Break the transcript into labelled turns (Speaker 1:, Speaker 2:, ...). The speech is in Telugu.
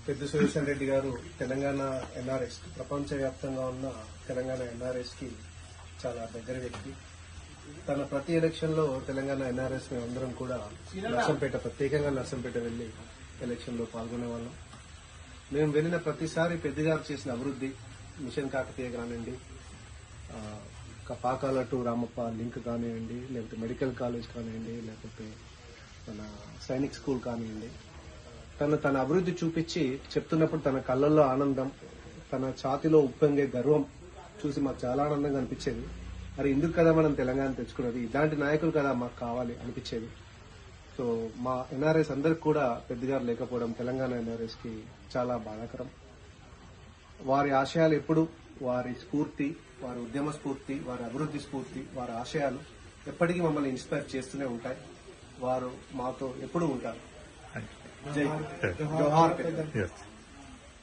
Speaker 1: పెద్ద సురేషన్ రెడ్డి గారు తెలంగాణ ఎన్ఆర్ఎస్ ప్రపంచవ్యాప్తంగా ఉన్న తెలంగాణ ఎన్ఆర్ఎస్ కి చాలా దగ్గర వ్యక్తి. తన ప్రతి ఎలక్షన్ లో తెలంగాణ ఎన్ఆర్ఎస్ మేమందరం కూడా నర్సంపేట, ప్రత్యేకంగా నర్సంపేట వెళ్లి ఎలక్షన్ లో పాల్గొనే వాళ్ళం. మేము వెళ్లిన ప్రతిసారి పెద్దగారు చేసిన అభివృద్ధి, మిషన్ కాకతీయ కానివ్వండి, పాకాల టు రామప్ప లింక్ కానివ్వండి, లేకపోతే మెడికల్ కాలేజ్ కానివ్వండి, లేకపోతే మన సైనిక్ స్కూల్ కానివ్వండి, తన అభివృద్ధి చూపించి చెప్తున్నప్పుడు తన కళ్ళల్లో ఆనందం, తన ఛాతిలో ఉప్పొంగే గర్వం చూసి మాకు చాలా ఆనందంగా అనిపించేది. మరి ఇందుకు కదా మనం తెలంగాణ తెచ్చుకున్నది, ఇలాంటి నాయకులు కదా మాకు కావాలి అనిపించేది. సో మా ఎన్ఆర్ఎస్ అందరికి కూడా పెద్దగారు లేకపోవడం తెలంగాణ ఎన్ఆర్ఎస్ కి చాలా బాధాకరం. వారి ఆశయాలు ఎప్పుడు, వారి స్ఫూర్తి, వారి ఉద్యమ స్ఫూర్తి, వారి అభివృద్ధి స్ఫూర్తి, వారి ఆశయాలు ఎప్పటికీ మమ్మల్ని ఇన్స్పైర్ చేస్తూనే ఉంటాయి. వారు మాతో ఎప్పుడూ ఉంటారు. జై జోహార్.